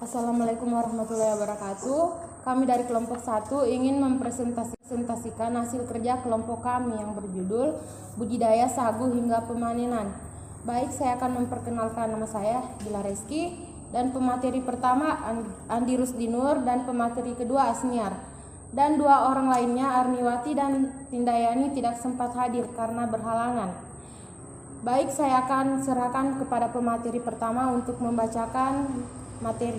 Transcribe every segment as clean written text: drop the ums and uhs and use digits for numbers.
Assalamualaikum warahmatullahi wabarakatuh. Kami dari kelompok 1 ingin mempresentasikan hasil kerja kelompok kami yang berjudul Budidaya Sagu hingga Pemanenan. Baik, saya akan memperkenalkan nama saya Gila Reski dan pemateri pertama Andi Rusdinur dan pemateri kedua Asniar. Dan dua orang lainnya Arniwati dan Tindayani tidak sempat hadir karena berhalangan. Baik, saya akan serahkan kepada pemateri pertama untuk membacakan materi.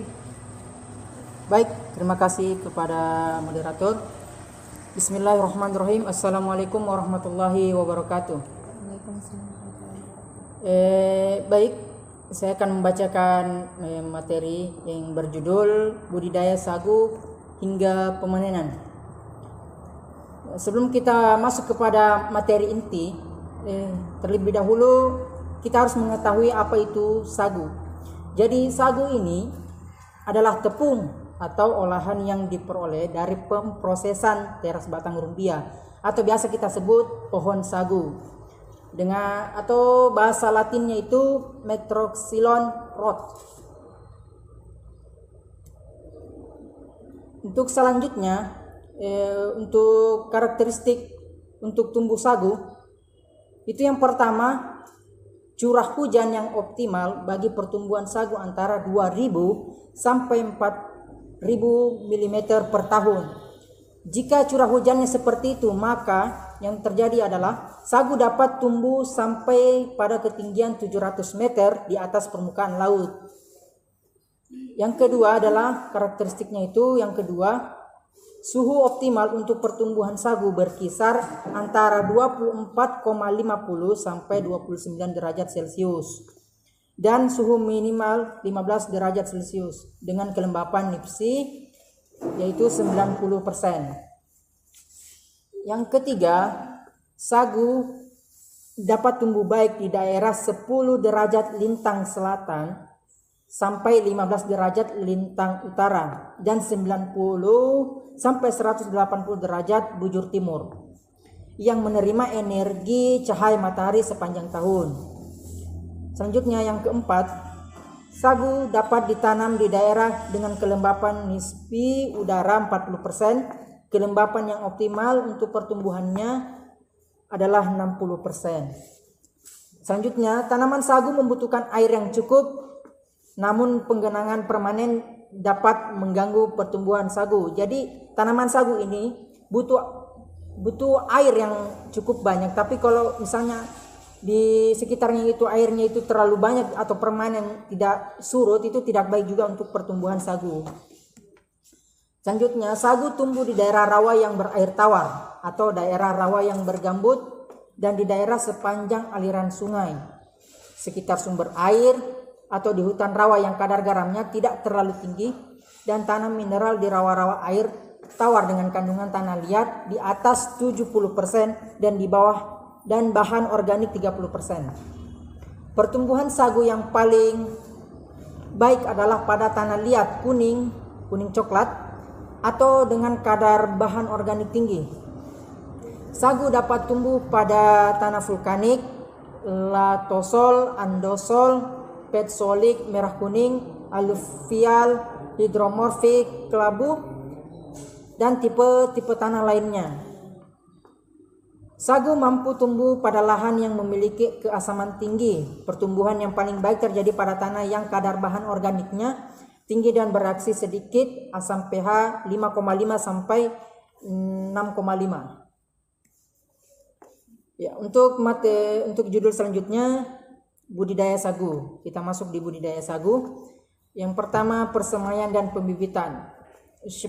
Baik, terima kasih kepada moderator. Bismillahirrahmanirrahim. Assalamualaikum warahmatullahi wabarakatuh. Baik, saya akan membacakan materi yang berjudul Budidaya Sagu hingga Pemanenan. Sebelum kita masuk kepada materi inti, terlebih dahulu kita harus mengetahui apa itu sagu. Jadi sagu ini adalah tepung atau olahan yang diperoleh dari pemprosesan teras batang rumbia atau biasa kita sebut pohon sagu. Dengan atau bahasa Latinnya itu Metroxylon rot. Untuk selanjutnya, untuk karakteristik untuk tumbuh sagu, itu yang pertama, curah hujan yang optimal bagi pertumbuhan sagu antara 2000 sampai 4000 mm per tahun. Jika curah hujannya seperti itu, maka yang terjadi adalah sagu dapat tumbuh sampai pada ketinggian 700 meter di atas permukaan laut. Yang kedua adalah karakteristiknya itu, yang kedua, suhu optimal untuk pertumbuhan sagu berkisar antara 24,50 sampai 29 derajat Celcius dan suhu minimal 15 derajat Celcius dengan kelembapan nipsi yaitu 90%. Yang ketiga, sagu dapat tumbuh baik di daerah 10 derajat lintang selatan sampai 15 derajat lintang utara dan 90 sampai 180 derajat bujur timur yang menerima energi cahaya matahari sepanjang tahun. Selanjutnya yang keempat, sagu dapat ditanam di daerah dengan kelembapan nisbi udara 40%. Kelembapan yang optimal untuk pertumbuhannya adalah 60%. Selanjutnya, tanaman sagu membutuhkan air yang cukup, namun penggenangan permanen dapat mengganggu pertumbuhan sagu. Jadi tanaman sagu ini butuh air yang cukup banyak. Tapi kalau misalnya di sekitarnya itu airnya itu terlalu banyak atau permanen tidak surut, itu tidak baik juga untuk pertumbuhan sagu. Selanjutnya, sagu tumbuh di daerah rawa yang berair tawar atau daerah rawa yang bergambut dan di daerah sepanjang aliran sungai, sekitar sumber air atau di hutan rawa yang kadar garamnya tidak terlalu tinggi, dan tanam mineral di rawa-rawa air tawar dengan kandungan tanah liat di atas 70% dan di bawah, dan bahan organik 30%. Pertumbuhan sagu yang paling baik adalah pada tanah liat kuning coklat atau dengan kadar bahan organik tinggi. Sagu dapat tumbuh pada tanah vulkanik, latosol, andosol, petsolik, merah kuning, aluvial, hidromorfik, kelabu, dan tipe tanah lainnya. Sagu mampu tumbuh pada lahan yang memiliki keasaman tinggi. Pertumbuhan yang paling baik terjadi pada tanah yang kadar bahan organiknya tinggi dan bereaksi sedikit, asam pH 5,5 sampai 6,5. Ya, untuk judul selanjutnya, budidaya sagu. Kita masuk di budidaya sagu. Yang pertama, persemaian dan pembibitan.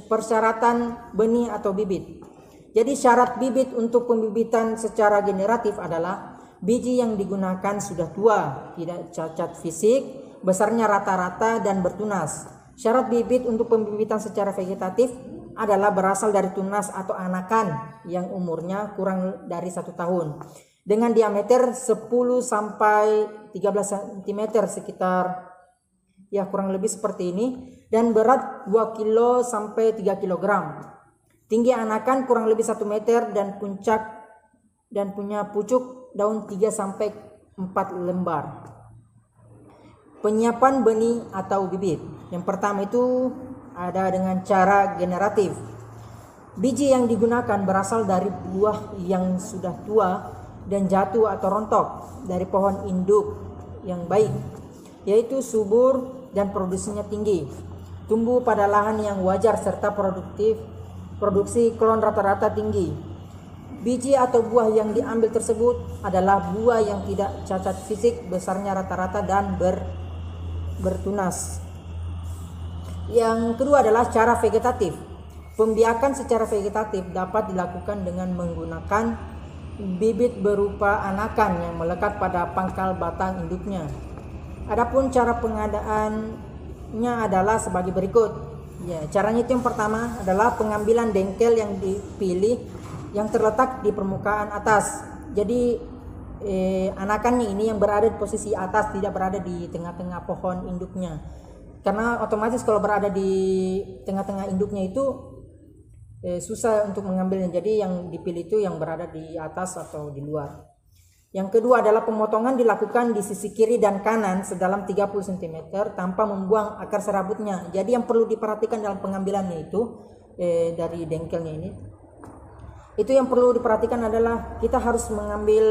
Persyaratan benih atau bibit. Jadi syarat bibit untuk pembibitan secara generatif adalah biji yang digunakan sudah tua, tidak cacat fisik, besarnya rata-rata dan bertunas. Syarat bibit untuk pembibitan secara vegetatif adalah berasal dari tunas atau anakan yang umurnya kurang dari 1 tahun dengan diameter 10 sampai 13 cm sekitar ya kurang lebih seperti ini, dan berat 2 kilo sampai 3 kg. Tinggi anakan kurang lebih 1 meter dan punya pucuk daun 3 sampai 4 lembar. Penyiapan benih atau bibit. Yang pertama itu ada dengan cara generatif. Biji yang digunakan berasal dari buah yang sudah tua dan jatuh atau rontok dari pohon induk yang baik, yaitu subur dan produksinya tinggi. Tumbuh pada lahan yang wajar serta produksi klon rata-rata tinggi. Biji atau buah yang diambil tersebut adalah buah yang tidak cacat fisik, besarnya rata-rata dan bertunas. Yang kedua adalah cara vegetatif. Pembiakan secara vegetatif dapat dilakukan dengan menggunakan bibit berupa anakan yang melekat pada pangkal batang induknya. Adapun cara pengadaannya adalah sebagai berikut. Ya, caranya itu yang pertama adalah pengambilan dengkel yang dipilih yang terletak di permukaan atas. Jadi anakannya ini yang berada di posisi atas, tidak berada di tengah-tengah pohon induknya. Karena otomatis kalau berada di tengah-tengah induknya itu susah untuk mengambilnya. Jadi yang dipilih itu yang berada di atas atau di luar. Yang kedua adalah pemotongan dilakukan di sisi kiri dan kanan sedalam 30 cm tanpa membuang akar serabutnya. Jadi yang perlu diperhatikan dalam pengambilannya itu dari dengkelnya ini, itu yang perlu diperhatikan adalah kita harus mengambil,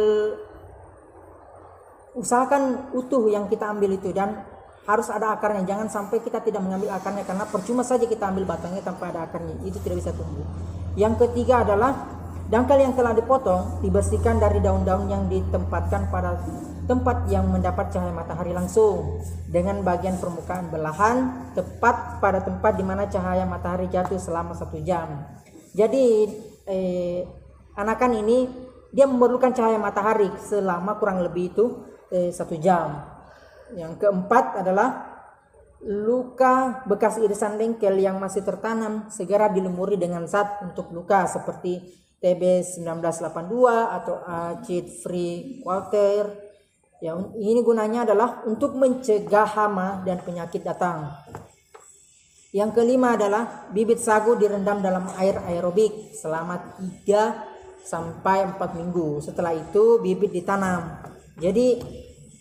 usahakan utuh yang kita ambil itu dan harus ada akarnya. Jangan sampai kita tidak mengambil akarnya, karena percuma saja kita ambil batangnya tanpa ada akarnya, itu tidak bisa tumbuh. Yang ketiga adalah dangkal yang telah dipotong dibersihkan dari daun-daun yang ditempatkan pada tempat yang mendapat cahaya matahari langsung dengan bagian permukaan belahan tepat pada tempat di mana cahaya matahari jatuh selama 1 jam. Jadi anakan ini dia memerlukan cahaya matahari selama kurang lebih itu 1 jam. Yang keempat adalah luka bekas irisan dengkel yang masih tertanam segera dilumuri dengan zat untuk luka seperti TB 1982 atau acid free water. Ya, ini gunanya adalah untuk mencegah hama dan penyakit datang. Yang kelima adalah bibit sagu direndam dalam air aerobik selama 3 sampai 4 minggu. Setelah itu bibit ditanam. Jadi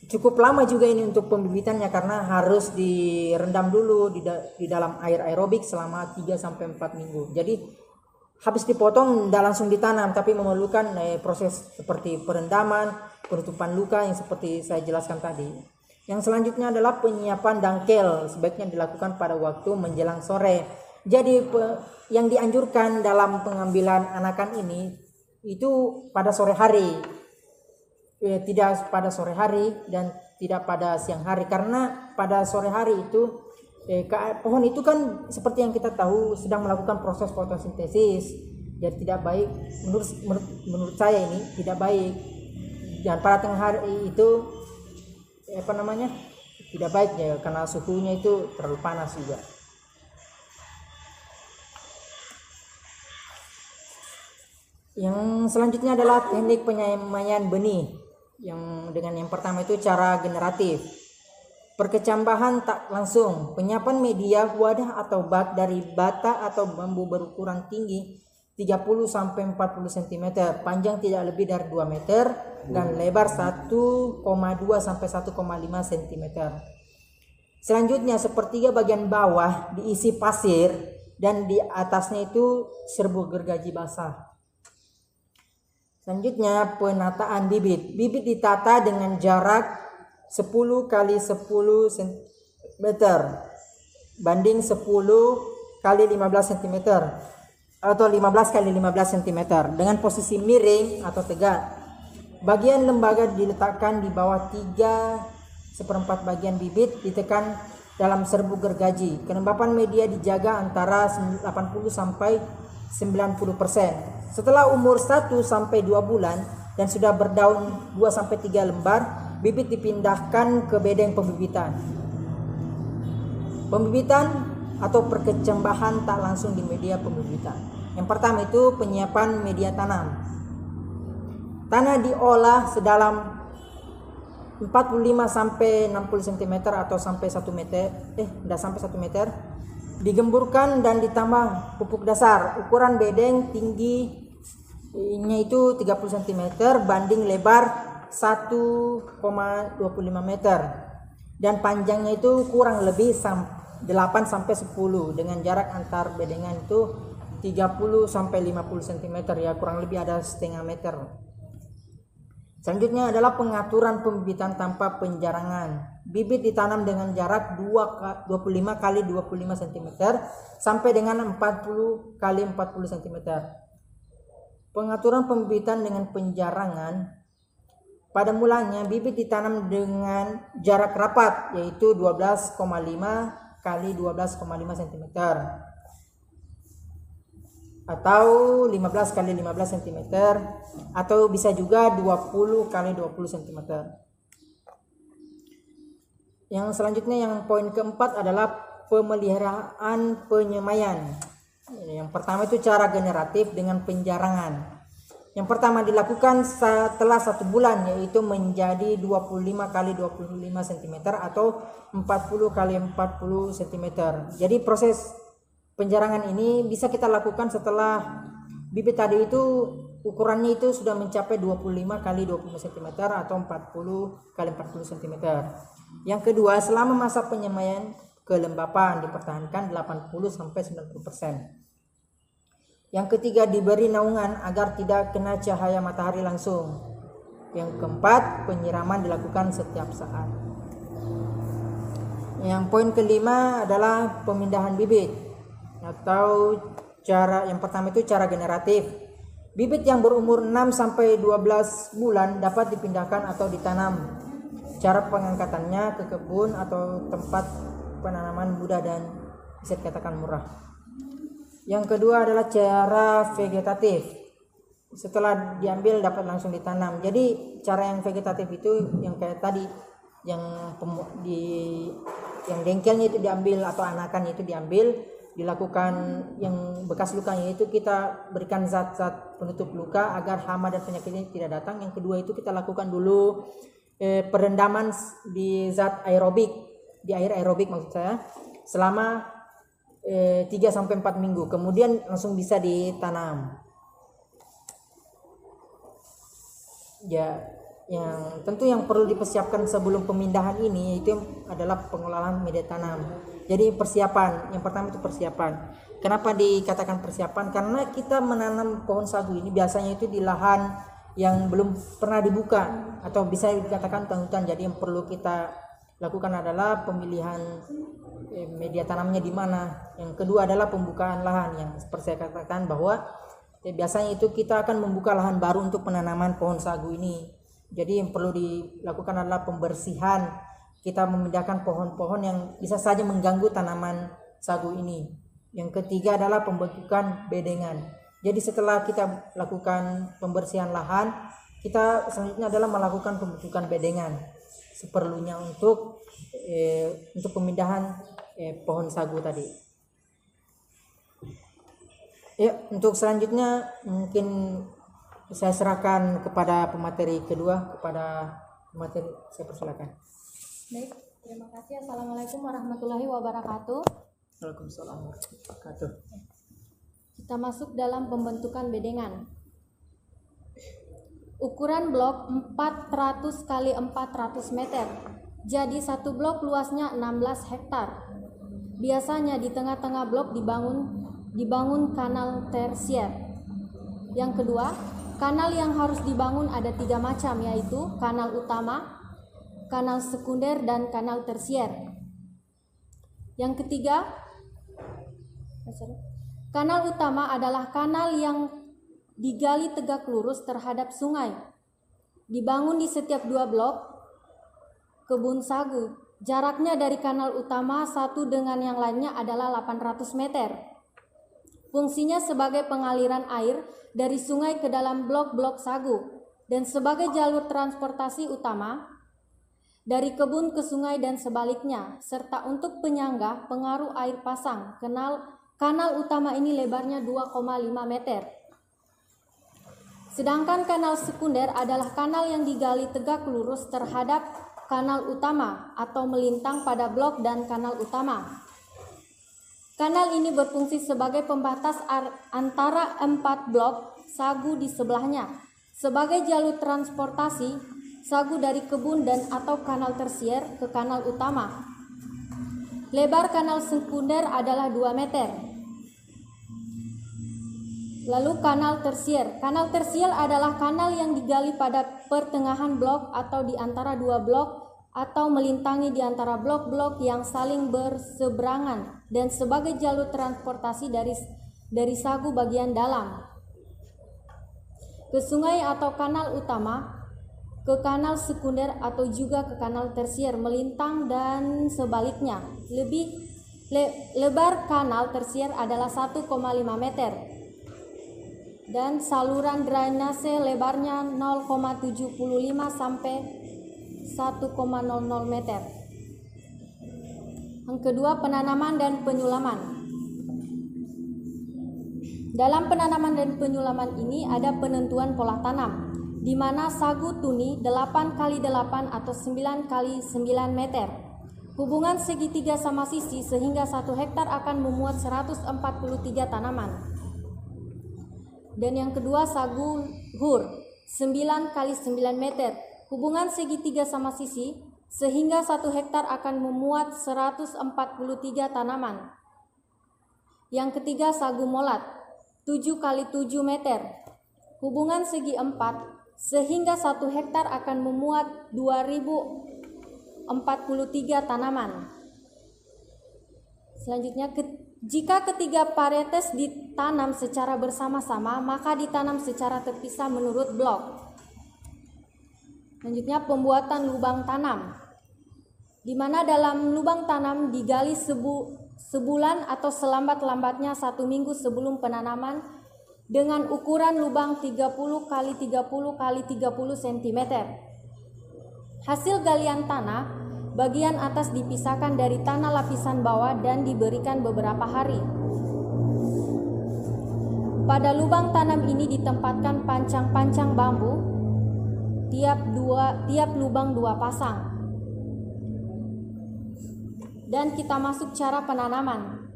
cukup lama juga ini untuk pembibitannya karena harus direndam dulu di dalam air aerobik selama 3 sampai 4 minggu. Jadi habis dipotong tidak langsung ditanam, tapi memerlukan proses seperti perendaman, penutupan luka yang seperti saya jelaskan tadi. Yang selanjutnya adalah penyiapan dangkel, sebaiknya dilakukan pada waktu menjelang sore. Jadi yang dianjurkan dalam pengambilan anakan ini itu pada sore hari. Tidak pada sore hari dan tidak pada siang hari, karena pada sore hari itu pohon itu kan seperti yang kita tahu sedang melakukan proses fotosintesis. Jadi tidak baik menurut saya ini tidak baik. Dan pada tengah hari itu tidak baik ya, karena suhunya itu terlalu panas juga. Yang selanjutnya adalah teknik penyemaian benih. Yang pertama itu cara generatif. Perkecambahan tak langsung. Penyiapan media wadah atau bak dari bata atau bambu berukuran tinggi 30 sampai 40 cm, panjang tidak lebih dari 2 meter dan lebar 1,2 sampai 1,5 cm. Selanjutnya sepertiga bagian bawah diisi pasir dan di atasnya itu serbuk gergaji basah. Selanjutnya penataan bibit. Bibit ditata dengan jarak 10 kali 10 cm banding 10 kali 15 cm atau 15 kali 15 cm dengan posisi miring atau tegak. Bagian lembaga diletakkan di bawah 3/4 bagian bibit ditekan dalam serbuk gergaji. Kelembapan media dijaga antara 80 sampai 90%. Setelah umur 1 sampai 2 bulan dan sudah berdaun 2 sampai 3 lembar, bibit dipindahkan ke bedeng pembibitan. Pembibitan atau perkecambahan tak langsung di media pembibitan. Yang pertama itu penyiapan media tanam. Tanah diolah sedalam 45 sampai 60 cm atau sampai 1 meter, tidak sampai 1 meter. Digemburkan dan ditambah pupuk dasar. Ukuran bedeng tingginya itu 30 cm banding lebar 1,25 meter dan panjangnya itu kurang lebih 8 sampai 10 dengan jarak antar bedengan itu 30 sampai 50 cm ya, kurang lebih ada setengah meter. Selanjutnya adalah pengaturan pembibitan tanpa penjarangan. Bibit ditanam dengan jarak 25 kali 25 cm sampai dengan 40 kali 40 cm. Pengaturan pembibitan dengan penjarangan. Pada mulanya bibit ditanam dengan jarak rapat yaitu 12,5 kali 12,5 cm atau 15 kali 15 cm atau bisa juga 20 kali 20 cm. Yang selanjutnya, yang poin keempat adalah pemeliharaan penyemaian. Yang pertama itu cara generatif dengan penjarangan. Yang pertama dilakukan setelah 1 bulan yaitu menjadi 25 kali 25 cm atau 40 kali 40 cm. Jadi proses penjarangan ini bisa kita lakukan setelah bibit tadi itu ukurannya itu sudah mencapai 25 kali 25 cm atau 40 kali 40 cm. Yang kedua, selama masa penyemaian kelembapan dipertahankan 80 sampai 90%. Yang ketiga, diberi naungan agar tidak kena cahaya matahari langsung. Yang keempat, penyiraman dilakukan setiap saat. Yang poin kelima adalah pemindahan bibit atau yang pertama itu cara generatif. Bibit yang berumur 6 sampai 12 bulan dapat dipindahkan atau ditanam. Cara pengangkatannya ke kebun atau tempat penanaman mudah dan bisa dikatakan murah. Yang kedua adalah cara vegetatif. Setelah diambil dapat langsung ditanam. Jadi cara yang vegetatif itu yang kayak tadi, yang dengkelnya itu diambil atau anakannya itu diambil, dilakukan yang bekas lukanya itu kita berikan zat-zat penutup luka agar hama dan penyakitnya tidak datang. Yang kedua itu kita lakukan dulu perendaman di zat aerobik, di air aerobik maksud saya, selama 3 sampai 4 minggu. Kemudian langsung bisa ditanam. Ya, yang tentu yang perlu dipersiapkan sebelum pemindahan ini itu adalah pengelolaan media tanam. Jadi persiapan, yang pertama itu persiapan. Kenapa dikatakan persiapan? Karena kita menanam pohon sagu ini biasanya itu di lahan yang belum pernah dibuka atau bisa dikatakan hutan. Jadi yang perlu kita lakukan adalah pemilihan media tanamnya di mana. Yang kedua adalah pembukaan lahan, yang seperti saya katakan bahwa biasanya itu kita akan membuka lahan baru untuk penanaman pohon sagu ini. Jadi yang perlu dilakukan adalah pembersihan. Kita memindahkan pohon-pohon yang bisa saja mengganggu tanaman sagu ini. Yang ketiga adalah pembentukan bedengan. Jadi setelah kita lakukan pembersihan lahan, kita selanjutnya adalah melakukan pembentukan bedengan seperlunya untuk pemindahan pohon sagu tadi. Ya, untuk selanjutnya mungkin saya serahkan kepada pemateri kedua, kepada pemateri, saya persilakan. Baik, terima kasih. Assalamualaikum warahmatullahi wabarakatuh. Waalaikumsalam warahmatullahi wabarakatuh. Kita masuk dalam pembentukan bedengan. Ukuran blok 400 kali 400 meter. Jadi satu blok luasnya 16 hektar. Biasanya di tengah-tengah blok dibangun kanal tersier. Yang kedua, kanal yang harus dibangun ada 3 macam, yaitu kanal utama, kanal sekunder, dan kanal tersier. Yang ketiga, kanal utama adalah kanal yang digali tegak lurus terhadap sungai. Dibangun di setiap 2 blok kebun sagu. Jaraknya dari kanal utama satu dengan yang lainnya adalah 800 meter. Fungsinya sebagai pengaliran air dari sungai ke dalam blok-blok sagu dan sebagai jalur transportasi utama dari kebun ke sungai dan sebaliknya, serta untuk penyangga pengaruh air pasang. Kanal utama ini lebarnya 2,5 meter. Sedangkan kanal sekunder adalah kanal yang digali tegak lurus terhadap kanal utama atau melintang pada blok dan kanal utama. Kanal ini berfungsi sebagai pembatas antara 4 blok sagu di sebelahnya, sebagai jalur transportasi sagu dari kebun dan atau kanal tersier ke kanal utama. Lebar kanal sekunder adalah 2 meter. Lalu kanal tersier. Kanal tersier adalah kanal yang digali pada pertengahan blok atau di antara 2 blok atau melintangi di antara blok-blok yang saling berseberangan dan sebagai jalur transportasi dari sagu bagian dalam ke sungai atau kanal utama, ke kanal sekunder atau juga ke kanal tersier melintang dan sebaliknya. Lebar kanal tersier adalah 1,5 meter dan saluran drainase lebarnya 0,75 sampai 1,00 meter. Yang kedua, penanaman dan penyulaman. Dalam penanaman dan penyulaman ini ada penentuan pola tanam, di mana sagu tuni 8x8 atau 9x9 meter. Hubungan segitiga sama sisi sehingga 1 hektar akan memuat 143 tanaman. Dan yang kedua, sagu hur 9x9 meter. Hubungan segitiga sama sisi sehingga 1 hektar akan memuat 143 tanaman. Yang ketiga, sagu molat 7x7 meter. Hubungan segi 4 sehingga 1 hektar akan memuat 2043 tanaman. Selanjutnya, jika ketiga varietas ditanam secara bersama-sama, maka ditanam secara terpisah menurut blok. Selanjutnya, pembuatan lubang tanam, di mana dalam lubang tanam digali sebulan atau selambat-lambatnya 1 minggu sebelum penanaman dengan ukuran lubang 30x30x30 cm. Hasil galian tanah, bagian atas dipisahkan dari tanah lapisan bawah dan diberikan beberapa hari. Pada lubang tanam ini ditempatkan pancang-pancang bambu, tiap lubang 2 pasang. Dan kita masuk cara penanaman.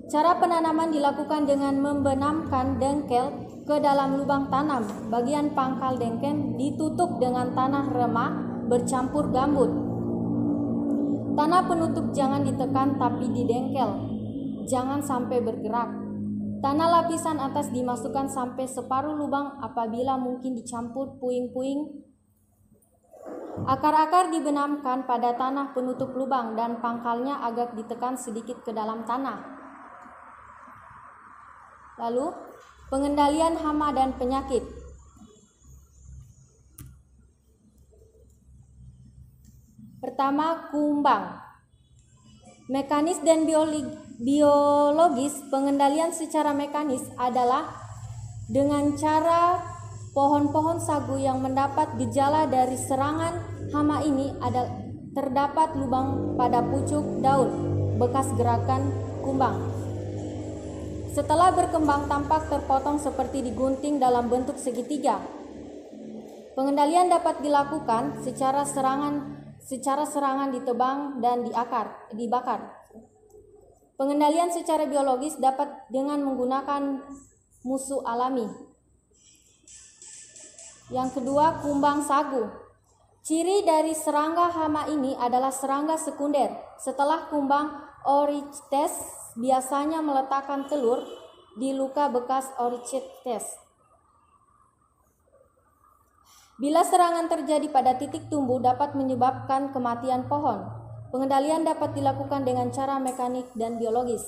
Cara penanaman dilakukan dengan membenamkan dengkel ke dalam lubang tanam. Bagian pangkal dengkel ditutup dengan tanah remah bercampur gambut. Tanah penutup jangan ditekan tapi didengkel, jangan sampai bergerak. Tanah lapisan atas dimasukkan sampai separuh lubang, apabila mungkin dicampur puing-puing. Akar-akar dibenamkan pada tanah penutup lubang dan pangkalnya agak ditekan sedikit ke dalam tanah. Lalu, pengendalian hama dan penyakit. Pertama, kumbang. Mekanis dan biologis. Pengendalian secara mekanis adalah dengan cara pohon-pohon sagu yang mendapat gejala dari serangan hama ini terdapat lubang pada pucuk daun, bekas gerakan kumbang. Setelah berkembang tampak terpotong seperti digunting dalam bentuk segitiga. Pengendalian dapat dilakukan secara serangan ditebang dan dibakar. Pengendalian secara biologis dapat dengan menggunakan musuh alami. Yang kedua, kumbang sagu. Ciri dari serangga hama ini adalah serangga sekunder. Setelah kumbang Oryctes biasanya meletakkan telur di luka bekas Oryctes. Bila serangan terjadi pada titik tumbuh dapat menyebabkan kematian pohon. Pengendalian dapat dilakukan dengan cara mekanik dan biologis.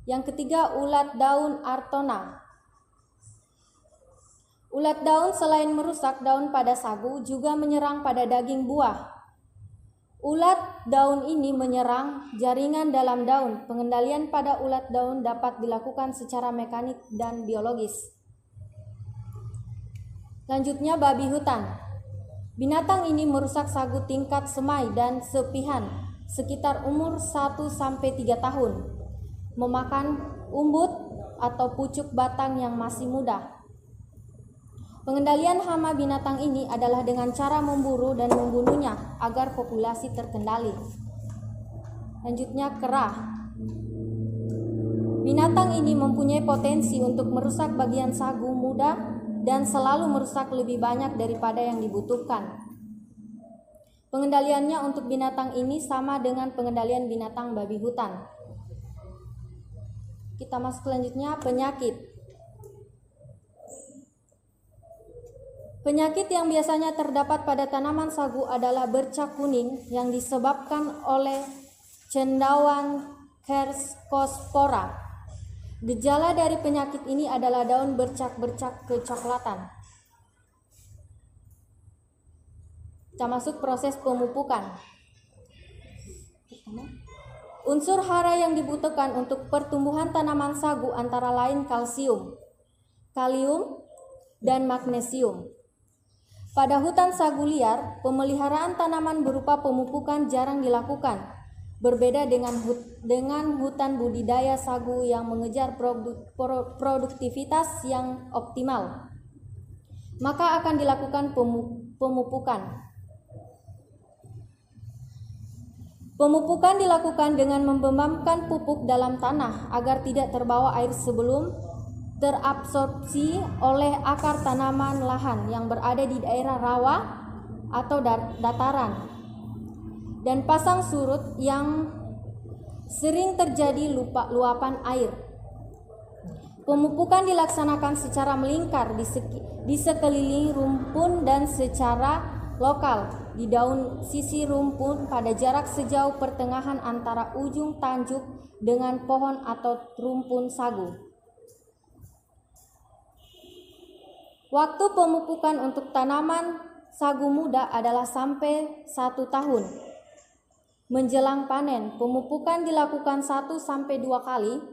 Yang ketiga, ulat daun Artona. Ulat daun selain merusak daun pada sagu juga menyerang pada daging buah. Ulat daun ini menyerang jaringan dalam daun. Pengendalian pada ulat daun dapat dilakukan secara mekanik dan biologis. Selanjutnya, babi hutan. Binatang ini merusak sagu tingkat semai dan sepihan sekitar umur 1-3 tahun, memakan umbut atau pucuk batang yang masih muda. Pengendalian hama binatang ini adalah dengan cara memburu dan membunuhnya agar populasi terkendali. Selanjutnya, kerah. Binatang ini mempunyai potensi untuk merusak bagian sagu muda dan selalu merusak lebih banyak daripada yang dibutuhkan. Pengendaliannya untuk binatang ini sama dengan pengendalian binatang babi hutan. Kita masuk selanjutnya, penyakit. Penyakit yang biasanya terdapat pada tanaman sagu adalah bercak kuning yang disebabkan oleh cendawan Cercospora. Gejala dari penyakit ini adalah daun bercak-bercak kecoklatan. Kita masuk proses pemupukan. Unsur hara yang dibutuhkan untuk pertumbuhan tanaman sagu antara lain kalsium, kalium, dan magnesium. Pada hutan sagu liar, pemeliharaan tanaman berupa pemupukan jarang dilakukan, berbeda dengan hutan budidaya sagu yang mengejar produktivitas yang optimal. Maka akan dilakukan pemupukan. Pemupukan dilakukan dengan membembamkan pupuk dalam tanah agar tidak terbawa air sebelum terabsorpsi oleh akar tanaman lahan yang berada di daerah rawa atau dataran, dan pasang surut yang sering terjadi luapan air. Pemupukan dilaksanakan secara melingkar di sekeliling rumpun dan secara lokal di daun sisi rumpun pada jarak sejauh pertengahan antara ujung tanjuk dengan pohon atau rumpun sagu. Waktu pemupukan untuk tanaman sagu muda adalah sampai 1 tahun. Menjelang panen, pemupukan dilakukan 1-2 kali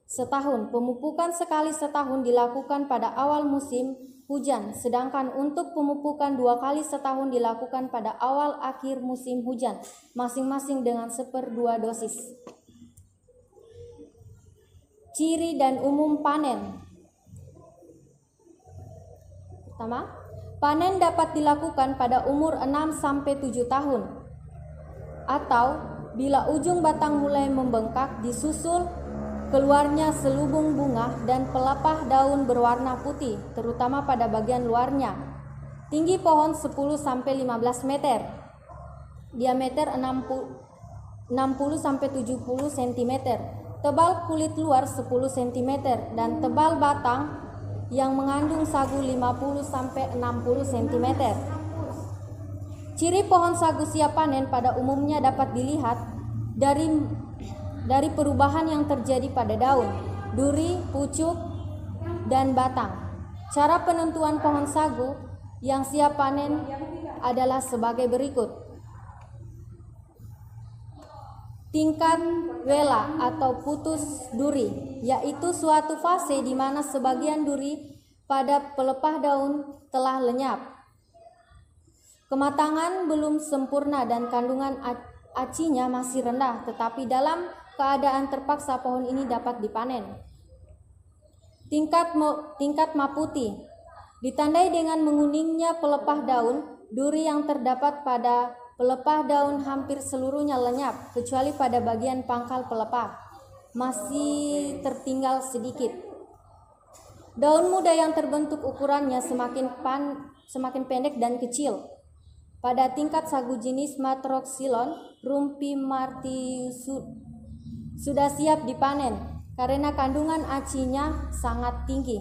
setahun. Pemupukan sekali setahun dilakukan pada awal musim hujan, sedangkan untuk pemupukan 2 kali setahun dilakukan pada awal akhir musim hujan, masing-masing dengan 1/2 dosis. Ciri dan umum panen. Pertama, panen dapat dilakukan pada umur 6-7 tahun atau bila ujung batang mulai membengkak disusul keluarnya selubung bunga dan pelepah daun berwarna putih, terutama pada bagian luarnya. Tinggi pohon 10-15 meter, diameter 60-70 cm, tebal kulit luar 10 cm, dan tebal batang yang mengandung sagu 50-60 cm. Ciri pohon sagu siap panen pada umumnya dapat dilihat dari perubahan yang terjadi pada daun, duri, pucuk, dan batang. Cara penentuan pohon sagu yang siap panen adalah sebagai berikut. Tingkat wela atau putus duri, yaitu suatu fase di mana sebagian duri pada pelepah daun telah lenyap. Kematangan belum sempurna dan kandungan acinya masih rendah, tetapi dalam keadaan terpaksa pohon ini dapat dipanen. Tingkat maputi ditandai dengan menguningnya pelepah daun. Duri yang terdapat pada pelepah daun hampir seluruhnya lenyap, kecuali pada bagian pangkal pelepah. Masih tertinggal sedikit. Daun muda yang terbentuk ukurannya semakin pendek dan kecil. Pada tingkat sagu jenis Matroxylon, rumpi martius sudah siap dipanen karena kandungan acinya sangat tinggi.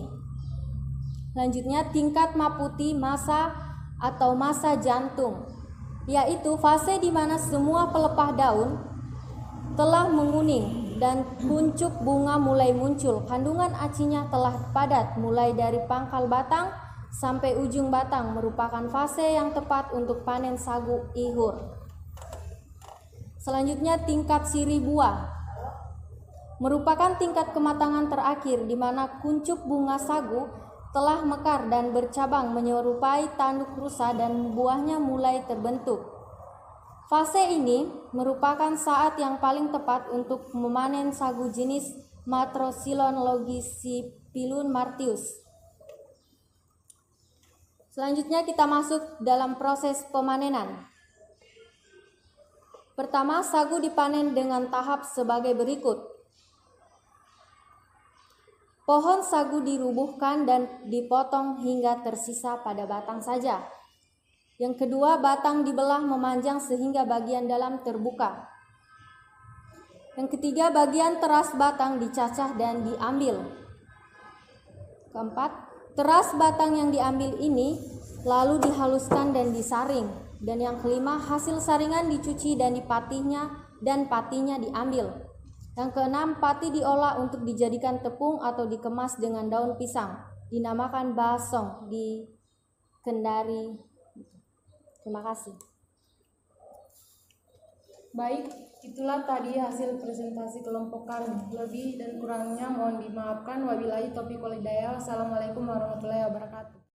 Selanjutnya, tingkat maputi masa atau masa jantung, yaitu fase di mana semua pelepah daun telah menguning dan kuncup bunga mulai muncul. Kandungan acinya telah padat mulai dari pangkal batang sampai ujung batang, merupakan fase yang tepat untuk panen sagu ihur. Selanjutnya, tingkat siri buah merupakan tingkat kematangan terakhir di mana kuncup bunga sagu telah mekar dan bercabang menyerupai tanduk rusa dan buahnya mulai terbentuk. Fase ini merupakan saat yang paling tepat untuk memanen sagu jenis Matroxylon logicipilum martius. Selanjutnya kita masuk dalam proses pemanenan. Pertama, sagu dipanen dengan tahap sebagai berikut. Pohon sagu dirubuhkan dan dipotong hingga tersisa pada batang saja. Yang kedua, batang dibelah memanjang sehingga bagian dalam terbuka. Yang ketiga, bagian teras batang dicacah dan diambil. Keempat, teras batang yang diambil ini lalu dihaluskan dan disaring. Dan yang kelima, hasil saringan dicuci dan patinya diambil. Yang keenam, pati diolah untuk dijadikan tepung atau dikemas dengan daun pisang. Dinamakan basong di Kendari. Terima kasih. Baik, itulah tadi hasil presentasi kelompok kami. Lebih dan kurangnya mohon dimaafkan. Wabillahi taufiq wal hidayah. Wassalamualaikum warahmatullahi wabarakatuh.